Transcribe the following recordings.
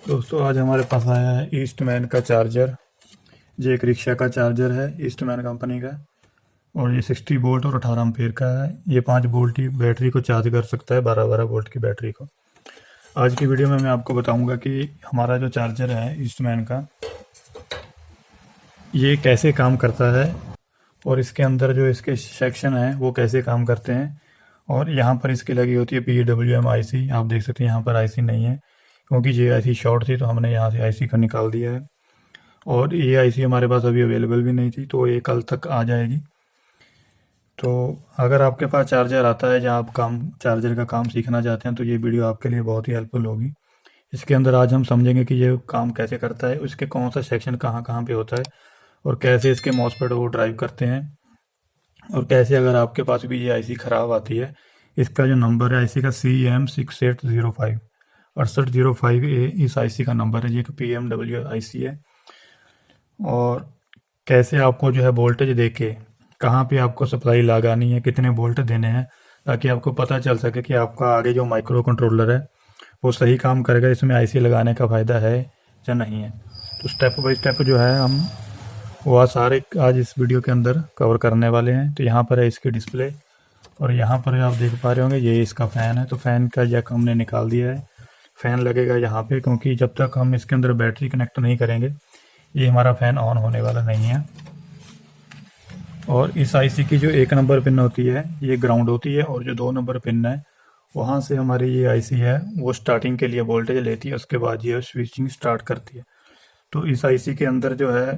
दोस्तों आज हमारे पास आया है ईस्टमैन का चार्जर। ये एक रिक्शा का चार्जर है ईस्टमैन कंपनी का। और ये 60 वोल्ट और 18 एम्पीयर का है। ये 5 वोल्ट की बैटरी को चार्ज कर सकता है, 12-12 वोल्ट की बैटरी को। आज की वीडियो में मैं आपको बताऊंगा कि हमारा जो चार्जर है ईस्टमैन का, ये कैसे काम करता है और इसके अंदर जो इसके सेक्शन हैं वो कैसे काम करते हैं। और यहाँ पर इसकी लगी होती है PWM IC। आप देख सकते हैं यहाँ पर IC नहीं है क्योंकि ये IC शॉर्ट थी, तो हमने यहाँ से IC को निकाल दिया है। और ये IC हमारे पास अभी अवेलेबल भी नहीं थी, तो ये कल तक आ जाएगी। तो अगर आपके पास चार्जर आता है या आप चार्जर का काम सीखना चाहते हैं तो ये वीडियो आपके लिए बहुत ही हेल्पफुल होगी। इसके अंदर आज हम समझेंगे कि ये काम कैसे करता है, उसके कौन सा सेक्शन कहाँ कहाँ पे होता है, और कैसे इसके मॉसफेट वो ड्राइव करते हैं। और कैसे अगर आपके पास भी ये IC ख़राब आती है, इसका जो नंबर है IC का CM6805 6805A इस IC का नंबर है। ये PMW IC है। और कैसे आपको जो है वोल्टेज देके कहाँ पे आपको सप्लाई लगानी है, कितने वोल्ट देने हैं, ताकि आपको पता चल सके कि आपका आगे जो माइक्रो कंट्रोलर है वो सही काम करेगा, इसमें IC लगाने का फ़ायदा है या नहीं है। तो स्टेप बाय स्टेप जो है हम वो सारे आज इस वीडियो के अंदर कवर करने वाले हैं। तो यहाँ पर है इसकी डिस्प्ले, और यहाँ पर आप देख पा रहे होंगे ये इसका फ़ैन है। तो फ़ैन का जैक हमने निकाल दिया है। फ़ैन लगेगा यहाँ पे, क्योंकि जब तक हम इसके अंदर बैटरी कनेक्ट नहीं करेंगे ये हमारा फ़ैन ऑन होने वाला नहीं है। और इस IC की जो 1 नंबर पिन होती है ये ग्राउंड होती है, और जो 2 नंबर पिन है वहाँ से हमारी ये IC है वो स्टार्टिंग के लिए वोल्टेज लेती है, उसके बाद ये स्विचिंग स्टार्ट करती है। तो इस IC के अंदर जो है,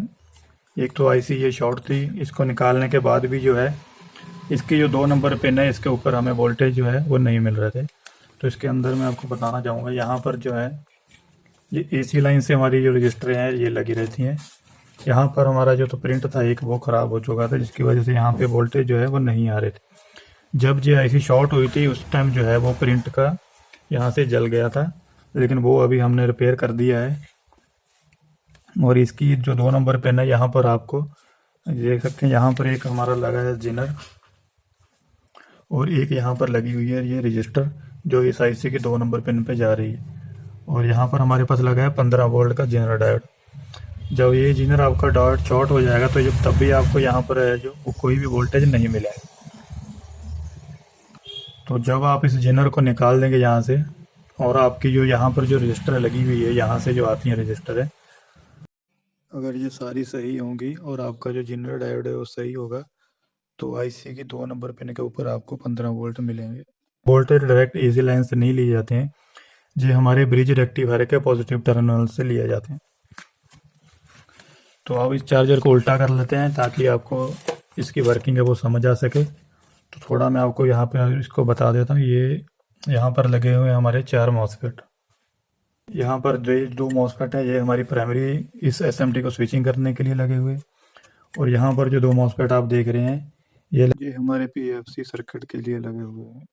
एक तो IC ये शॉर्ट थी, इसको निकालने के बाद भी जो है इसकी जो 2 नंबर पिन है इसके ऊपर हमें वोल्टेज जो है वो नहीं मिल रहे थे। तो इसके अंदर मैं आपको बताना चाहूँगा, यहाँ पर जो है ये AC लाइन से हमारी जो रजिस्टर हैं ये लगी रहती हैं। यहाँ पर हमारा जो तो प्रिंट था एक, वो ख़राब हो चुका था, जिसकी वजह से यहाँ पे वोल्टेज जो है वो नहीं आ रहे थे। जब ये IC शॉर्ट हुई थी उस टाइम जो है वो प्रिंट का यहाँ से जल गया था, लेकिन वो अभी हमने रिपेयर कर दिया है। और इसकी जो 2 नंबर पेन है यहाँ पर आपको देख सकते हैं, यहाँ पर एक हमारा लगा है जिनर, और एक यहाँ पर लगी हुई है ये रजिस्टर जो इस IC के 2 नंबर पिन पे जा रही है। और यहाँ पर हमारे पास लगा है 15 वोल्ट का जिनर डायोड। जब ये जिनर आपका डायोड शॉर्ट हो जाएगा तो जब तब भी आपको यहाँ पर है जो कोई भी वोल्टेज नहीं मिलेगा। तो जब आप इस जिनर को निकाल देंगे यहाँ से, और आपकी जो यहाँ पर जो रजिस्टर लगी हुई है यहाँ से जो आती है रजिस्टर है, अगर ये सारी सही होंगी और आपका जो जिनर डायोड है वो सही होगा तो IC की 2 नंबर पिन के ऊपर आपको 15 वोल्ट मिलेंगे। वोल्टेज डायरेक्ट AC लाइन से नहीं लिए जाते हैं, ये हमारे ब्रिज रेक्टिफायर के पॉजिटिव टर्मिनल से लिए जाते हैं। तो अब इस चार्जर को उल्टा कर लेते हैं ताकि आपको इसकी वर्किंग है वो समझ आ सके। तो थोड़ा मैं आपको यहाँ पे इसको बता देता हूँ। ये यहाँ पर लगे हुए हैं हमारे 4 मॉसफेट। यहाँ पर दो मॉसफेट है, ये हमारी प्राइमरी इस SMT को स्विचिंग करने के लिए लगे हुए। और यहाँ पर जो 2 मॉसफेट आप देख रहे हैं ये हमारे PFC सर्किट के लिए लगे हुए हैं।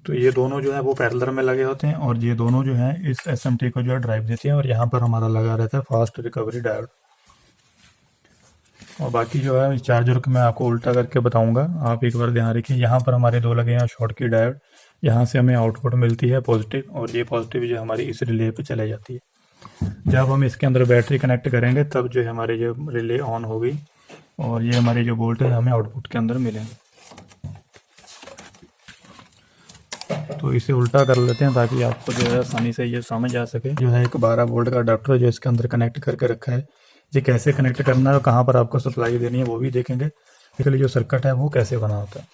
तो ये दोनों जो है वो पैरेलल में लगे होते हैं, और ये दोनों जो हैं इस SMT को जो है ड्राइव देते हैं। और यहाँ पर हमारा लगा रहता है फास्ट रिकवरी डायोड। और बाकी जो है इस चार्जर को मैं आपको उल्टा करके बताऊंगा, आप एक बार ध्यान रखिए। यहाँ पर हमारे 2 लगे हैं शॉर्ट की डायोड, यहाँ से हमें आउटपुट मिलती है पॉजिटिव, और ये पॉजिटिव जो हमारी इस रिले पे चले जाती है। जब हम इसके अंदर बैटरी कनेक्ट करेंगे तब जो हमारे जो रिले ऑन होगी, और ये हमारे जो वोल्टेज हमें आउटपुट के अंदर मिलेंगे। तो इसे उल्टा कर लेते हैं ताकि आपको जो है आसानी से ये समझ आ सके। जो है एक 12 वोल्ट का अडाप्टर जो इसके अंदर कनेक्ट करके रखा है, ये कैसे कनेक्ट करना है और कहाँ पर आपको सप्लाई देनी है वो भी देखेंगे। इसलिए जो सर्किट है वो कैसे बना होता है।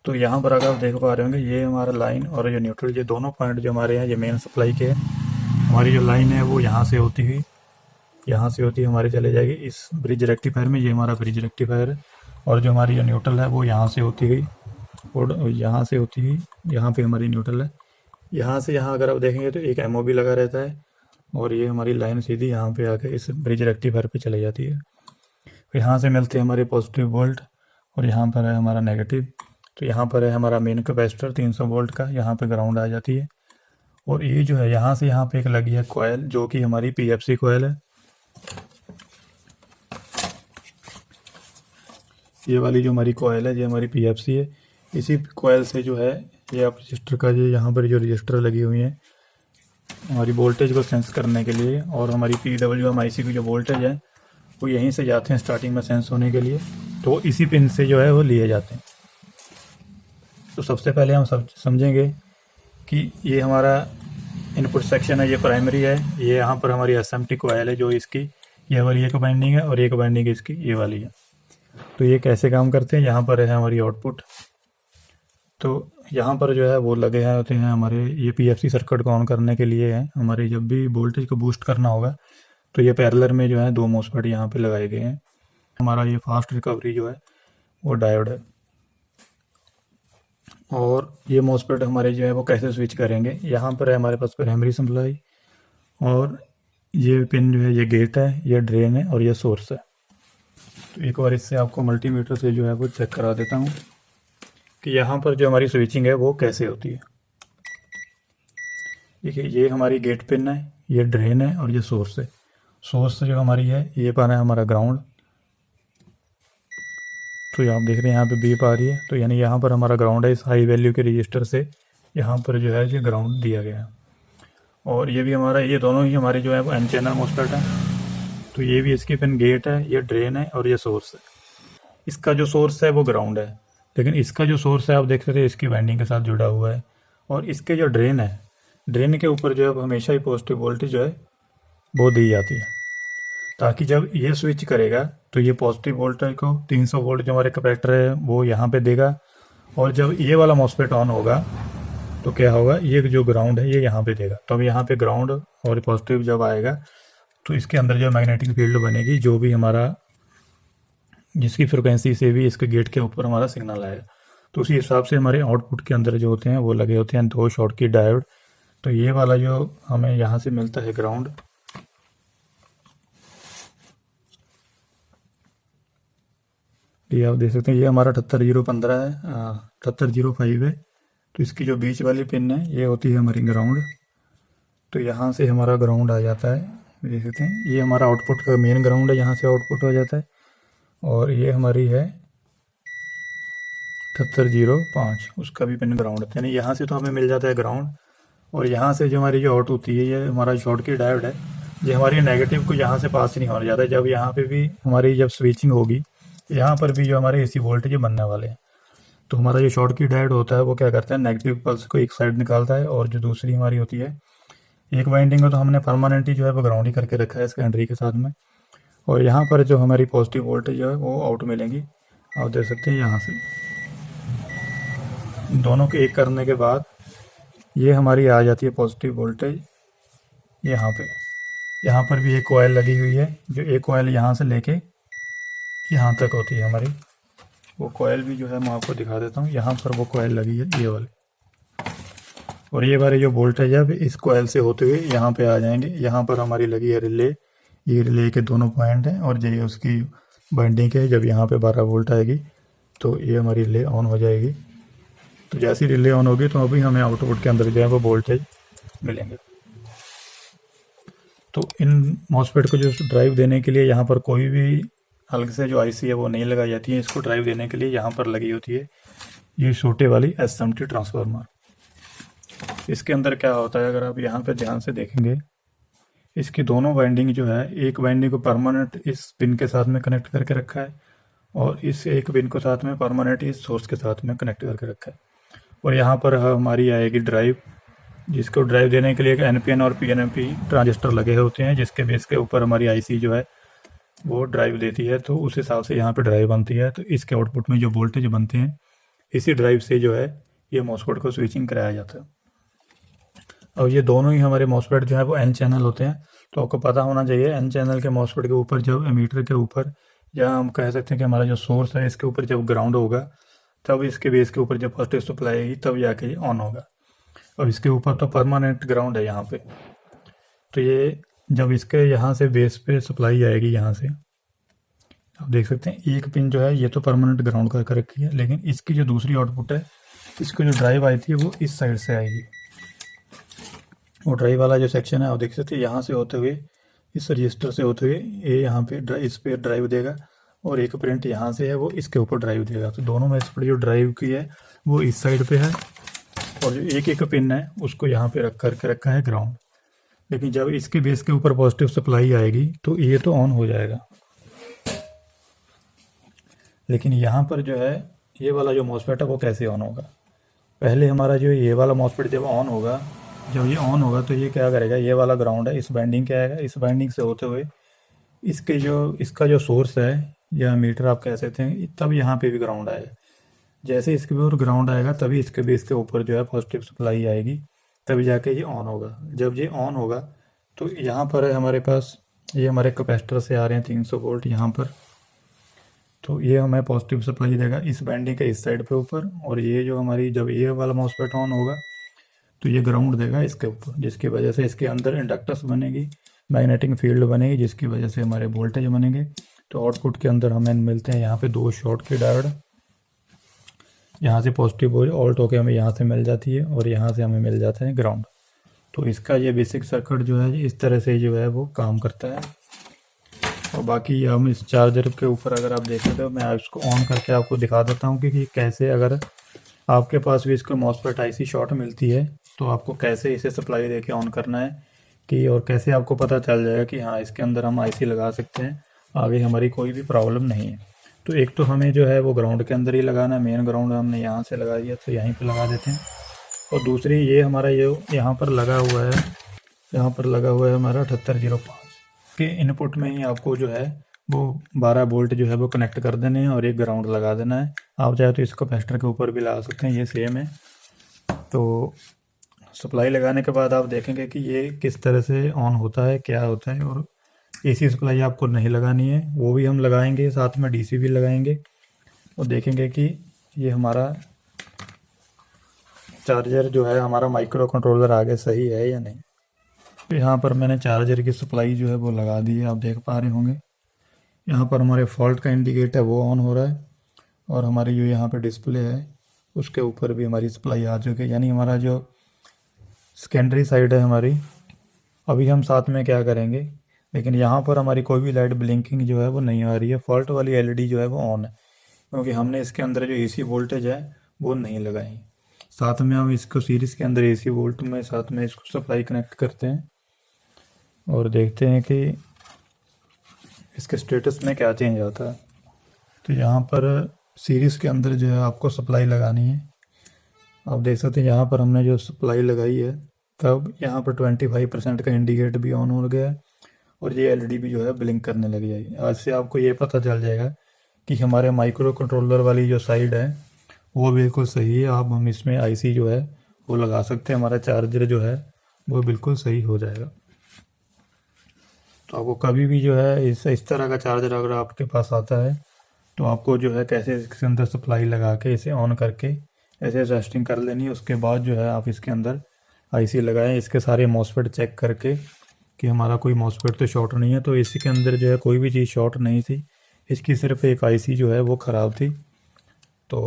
तो यहाँ पर अगर आप देख पा रहे होंगे ये हमारा लाइन और जो न्यूट्रल, ये दोनों पॉइंट जो हमारे हैं ये मेन सप्लाई के हैं। हमारी जो लाइन है वो यहाँ से होती हुई हमारी चले जाएगी इस ब्रिज रेक्टिफायर में। ये हमारा ब्रिज रेक्टिफायर है। और जो हमारी जो न्यूट्रल है वो यहाँ से होती हुई, और यहाँ से होती हुई यहाँ पे हमारी न्यूट्रल है। यहाँ से यहाँ अगर आप देखेंगे तो एक MOB लगा रहता है, और ये हमारी लाइन सीधी यहाँ पे आके इस ब्रिज रेक्टिफायर पे चली जाती है। तो यहाँ से मिलते हैं हमारे पॉजिटिव वोल्ट, और यहाँ पर है हमारा नेगेटिव। तो यहाँ पर है हमारा मेन कैपेसिटर 300 वोल्ट का, यहाँ पे ग्राउंड आ जाती है। और ये जो है यहाँ से यहाँ पे एक लगी है कॉयल, जो कि हमारी PFC कॉयल है। ये वाली जो हमारी कॉयल है ये हमारी PFC है। इसी कॉयल से जो है ये आप रजिस्टर का जो यहाँ पर जो रजिस्टर लगी हुई है हमारी वोल्टेज को सेंस करने के लिए, और हमारी PWM IC की जो वोल्टेज है वो यहीं से जाते हैं स्टार्टिंग में सेंस होने के लिए, तो इसी पिन से जो है वो लिए जाते हैं। तो सबसे पहले हम समझेंगे कि ये हमारा इनपुट सेक्शन है, ये प्राइमरी है, ये यहाँ पर हमारी SMT कॉइल है जो इसकी ये वाली एक बाइंडिंग है, और एक बाइंडिंग इसकी ये वाली है। तो ये कैसे काम करते हैं, यहाँ पर है हमारी आउटपुट। तो यहाँ पर जो है वो लगे हैं होते हैं हमारे, ये PFC सर्किट को ऑन करने के लिए है। हमारे जब भी वोल्टेज को बूस्ट करना होगा तो ये पैरेलल में जो है 2 MOSFET यहाँ पे लगाए गए हैं। हमारा ये फास्ट रिकवरी जो है वो डायोड है। और ये MOSFET हमारे जो है वो कैसे स्विच करेंगे, यहाँ पर है हमारे पास प्राइमरी सप्लाई, और ये पिन जो है ये गेट है, ये ड्रेन है, और ये सोर्स है। तो एक बार इससे आपको मल्टीमीटर से जो है वो चेक करा देता हूँ कि यहाँ पर जो हमारी स्विचिंग है वो कैसे होती है। देखिए, ये हमारी गेट पिन है, ये ड्रेन है, और ये सोर्स है। सोर्स जो हमारी है ये पाना है हमारा ग्राउंड। तो आप देख रहे हैं यहाँ पे बीप आ रही है, तो यानी यहाँ पर हमारा ग्राउंड है। इस हाई वैल्यू के रजिस्टर से यहाँ पर जो है ये ग्राउंड दिया गया है। और ये भी हमारा, ये दोनों ही हमारे जो है वो N चैनल MOSFET है। तो ये भी इसकी पिन गेट है, ये ड्रेन है, और ये सोर्स है। इसका जो सोर्स है वो ग्राउंड है, लेकिन इसका जो सोर्स है आप देख सकते हैं इसकी वाइंडिंग के साथ जुड़ा हुआ है। और इसके जो ड्रेन है, ड्रेन के ऊपर जो है हमेशा ही पॉजिटिव वोल्टेज जो है वो दी जाती है, ताकि जब ये स्विच करेगा तो ये पॉजिटिव वोल्टेज को 300 वोल्ट जो हमारे कैपेसिटर है वो यहाँ पे देगा। और जब ये वाला MOSFET ऑन होगा तो क्या होगा, ये जो ग्राउंड है ये यहाँ पे देगा। तो अब यहाँ पे ग्राउंड और पॉजिटिव जब आएगा तो इसके अंदर जो मैग्नेटिक फील्ड बनेगी, जो भी हमारा जिसकी फ्रिक्वेंसी से भी इसके गेट के ऊपर हमारा सिग्नल आएगा। तो उसी हिसाब से हमारे आउटपुट के अंदर जो होते हैं वो लगे होते हैं 2 शॉर्टकी डायोड। तो ये वाला जो हमें यहाँ से मिलता है ग्राउंड, ये आप देख सकते हैं, ये हमारा 78015 है, 78005 है। तो इसकी जो बीच वाली पिन है ये होती है हमारी ग्राउंड। तो यहाँ से हमारा ग्राउंड आ जाता है, देख सकते हैं ये हमारा आउटपुट का मेन ग्राउंड है, यहाँ से आउटपुट हो जाता है। और ये हमारी है 78005, उसका भी पिन ग्राउंड है। यानी यहाँ से तो हमें मिल जाता है ग्राउंड। और यहाँ से जो हमारी जो आउट होती है ये हमारा शॉर्टकी डायोड है, ये हमारी नेगेटिव को यहाँ से पास नहीं होने जाता है। जब यहाँ पे भी हमारी जब स्विचिंग होगी, यहाँ पर भी जो हमारे AC वोल्टेज बनने वाले हैं, तो हमारा जो शॉर्टकी डायोड होता है वो क्या करता है, नेगेटिव पल्स को एक साइड निकालता है। और जो दूसरी हमारी होती है एक वाइंडिंग को तो हमने परमानेंटली जो है वो ग्राउंड ही करके रखा है सेकेंडरी के साथ में। और यहाँ पर जो हमारी पॉजिटिव वोल्टेज जो है वो आउट मिलेंगी, आप देख सकते हैं यहाँ से। दोनों के एक करने के बाद ये हमारी आ जाती है पॉजिटिव वोल्टेज यहाँ पे। यहाँ पर भी एक कॉइल लगी हुई है, जो एक कॉइल यहाँ से लेके यहाँ तक होती है हमारी। वो कॉइल भी जो है मैं आपको दिखा देता हूँ, यहाँ पर वो कॉइल लगी है ये वाली। और ये वाले जो वोल्टेज है इस कॉइल से होते हुए यहाँ पे आ जाएंगे। यहाँ पर हमारी लगी है रिले, ये रिले के दोनों पॉइंट हैं, और ये उसकी बाइंडिंग है। जब यहाँ पे 12 वोल्ट आएगी तो ये हमारी रिले ऑन हो जाएगी। तो जैसी रिले ऑन होगी तो अभी हमें आउटपुट के अंदर जो है वो वोल्टेज मिलेंगे। तो इन MOSFET को जो ड्राइव देने के लिए यहाँ पर कोई भी अलग से जो IC है वो नहीं लगाई जाती है। इसको ड्राइव देने के लिए यहाँ पर लगी होती है ये छोटे वाली SMT ट्रांसफार्मर। इसके अंदर क्या होता है, अगर आप यहाँ पे ध्यान से देखेंगे, इसकी दोनों वाइंडिंग जो है, एक वाइंडिंग को परमानेंट इस पिन के साथ में कनेक्ट करके रखा है, और इस एक पिन को साथ में परमानेंट इस सोर्स के साथ में कनेक्ट करके रखा है। और यहाँ पर हमारी आएगी ड्राइव, जिसको ड्राइव देने के लिए एक NPN और PNP ट्रांजिस्टर लगे होते हैं, जिसके बेस के ऊपर हमारी IC जो है वो ड्राइव देती है। तो उस हिसाब से यहाँ पे ड्राइव बनती है। तो इसके आउटपुट में जो वोल्टेज बनते हैं इसी ड्राइव से जो है ये MOSFET को स्विचिंग कराया जाता है। और ये दोनों ही हमारे MOSFET जो है वो N चैनल होते हैं। तो आपको पता होना चाहिए N चैनल के MOSFET के ऊपर जब एमीटर के ऊपर, या हम कह सकते हैं कि हमारा जो सोर्स है इसके ऊपर जब ग्राउंड होगा, तब इसके बेस के ऊपर जब पॉजिटिव सप्लाई आएगी तब जाके ये ऑन होगा। और इसके ऊपर तो परमानेंट ग्राउंड है यहाँ पे। तो ये जब इसके यहाँ से बेस पे सप्लाई आएगी, यहाँ से आप देख सकते हैं एक पिन जो है ये तो परमानेंट ग्राउंड करके रखी है, लेकिन इसकी जो दूसरी आउटपुट है, इसको जो ड्राइव आई थी वो इस साइड से आएगी। वो ड्राइव वाला जो सेक्शन है आप देख सकते हैं, यहाँ से होते हुए इस रजिस्टर से होते हुए ये यहाँ पे इस पे ड्राइव देगा, और एक प्रिंट यहाँ से है वो इसके ऊपर ड्राइव देगा। तो दोनों में इस पर जो ड्राइव की है वो इस साइड पे है, और जो एक एक पिन है उसको यहाँ पे रख करके रखा है ग्राउंड। लेकिन जब इसके बेस के ऊपर पॉजिटिव सप्लाई आएगी तो ये तो ऑन हो जाएगा। लेकिन यहाँ पर जो है ये वाला जो मॉसफेट है वो कैसे ऑन होगा? पहले हमारा जो ये वाला मॉसफेट जब ऑन होगा, जब ये ऑन होगा तो ये क्या करेगा, ये वाला ग्राउंड है, इस बाइंडिंग के आएगा, इस बाइंडिंग से होते हुए इसका जो सोर्स है या मीटर आप कह सकते हैं, तब यहाँ पे भी ग्राउंड आएगा। जैसे इसके ऊपर ग्राउंड आएगा तभी इसके बेस के ऊपर जो है पॉजिटिव सप्लाई आएगी, तभी जाके ये ऑन होगा। जब ये ऑन होगा तो यहाँ पर है हमारे पास, ये हमारे कैपेसिटर से आ रहे हैं 300 वोल्ट यहाँ पर, तो ये हमें पॉजिटिव सप्लाई देगा इस बैंडिंग के इस साइड पे ऊपर। और ये जो हमारी जब ये वाला मॉसफेट ऑन होगा तो ये ग्राउंड देगा इसके ऊपर, जिसकी वजह से इसके अंदर इंडक्टर्स बनेगी, मैग्नेटिक फील्ड बनेगी, जिसकी वजह से हमारे वोल्टेज बनेंगे। तो आउटपुट के अंदर हमें मिलते हैं यहाँ पे 2 शॉर्ट के डायोड, यहाँ से पॉजिटिव ऑल्ट होकर हमें यहाँ से मिल जाती है और यहाँ से हमें मिल जाता है ग्राउंड। तो इसका ये बेसिक सर्किट जो है इस तरह से जो है वो काम करता है। और बाकी हम इस चार्जर के ऊपर अगर आप देखें तो मैं इसको ऑन करके आपको दिखा देता हूँ कि कैसे, अगर आपके पास भी इसको मॉसफेट आईसी शॉर्ट मिलती है तो आपको कैसे इसे सप्लाई दे के ऑन करना है कि, और कैसे आपको पता चल जाएगा कि हाँ इसके अंदर हम आईसी लगा सकते हैं, आगे हमारी कोई भी प्रॉब्लम नहीं है। तो एक तो हमें जो है वो ग्राउंड के अंदर ही लगाना है, मेन ग्राउंड हमने यहाँ से लगा दिया तो यहीं पर लगा देते हैं। और दूसरी ये हमारा ये यहाँ पर लगा हुआ है, यहाँ पर लगा हुआ है हमारा 7805 के इनपुट में ही आपको जो है वो 12 वोल्ट जो है वो कनेक्ट कर देने हैं और एक ग्राउंड लगा देना है। आप चाहे तो इसको कैपेसिटर के ऊपर भी लगा सकते हैं, ये सेम है। तो सप्लाई लगाने के बाद आप देखेंगे कि ये किस तरह से ऑन होता है, क्या होता है। और एसी सप्लाई आपको नहीं लगानी है, वो भी हम लगाएंगे, साथ में डीसी भी लगाएंगे और देखेंगे कि ये हमारा चार्जर जो है हमारा माइक्रो कंट्रोलर आगे सही है या नहीं। तो यहाँ पर मैंने चार्जर की सप्लाई जो है वो लगा दी है, आप देख पा रहे होंगे। यहाँ पर हमारे फॉल्ट का इंडिकेटर वो ऑन हो रहा है और हमारी जो यहाँ पे डिस्प्ले है उसके ऊपर भी हमारी सप्लाई आ चुकी है, यानी हमारा जो सेकेंडरी साइड है हमारी। अभी हम साथ में क्या करेंगे, लेकिन यहाँ पर हमारी कोई भी लाइट ब्लिंकिंग जो है वो नहीं आ रही है, फॉल्ट वाली एलईडी जो है वो ऑन है, क्योंकि हमने इसके अंदर जो एसी वोल्टेज है वो नहीं लगाई। साथ में हम इसको सीरीज़ के अंदर एसी वोल्ट में साथ में इसको सप्लाई कनेक्ट करते हैं और देखते हैं कि इसके स्टेटस में क्या चेंज आता है। तो यहाँ पर सीरीज़ के अंदर जो है आपको सप्लाई लगानी है, आप देख सकते हैं यहाँ पर हमने जो सप्लाई लगाई है तब यहाँ पर 25% का इंडिकेटर भी ऑन हो गया है और ये एलईडी भी जो है ब्लिंक करने लग जाएगी। आज से आपको ये पता चल जाएगा कि हमारे माइक्रो कंट्रोलर वाली जो साइड है वो बिल्कुल सही है। अब हम इसमें आईसी जो है वो लगा सकते हैं, हमारा चार्जर जो है वो बिल्कुल सही हो जाएगा। तो आपको कभी भी जो है इस तरह का चार्जर अगर आपके पास आता है तो आपको जो है कैसे इसके अंदर सप्लाई लगा के इसे ऑन करके ऐसे टेस्टिंग कर लेनी है। उसके बाद जो है आप इसके अंदर आईसी लगाएं, इसके सारे मॉसफेट चेक करके कि हमारा कोई मॉसफेट तो शॉर्ट नहीं है। तो इसी के अंदर जो है कोई भी चीज़ शॉर्ट नहीं थी, इसकी सिर्फ एक आईसी जो है वो ख़राब थी। तो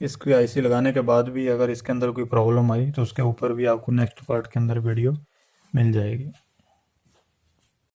इसकी आईसी लगाने के बाद भी अगर इसके अंदर कोई प्रॉब्लम आई तो उसके ऊपर भी आपको नेक्स्ट पार्ट के अंदर वीडियो मिल जाएगी।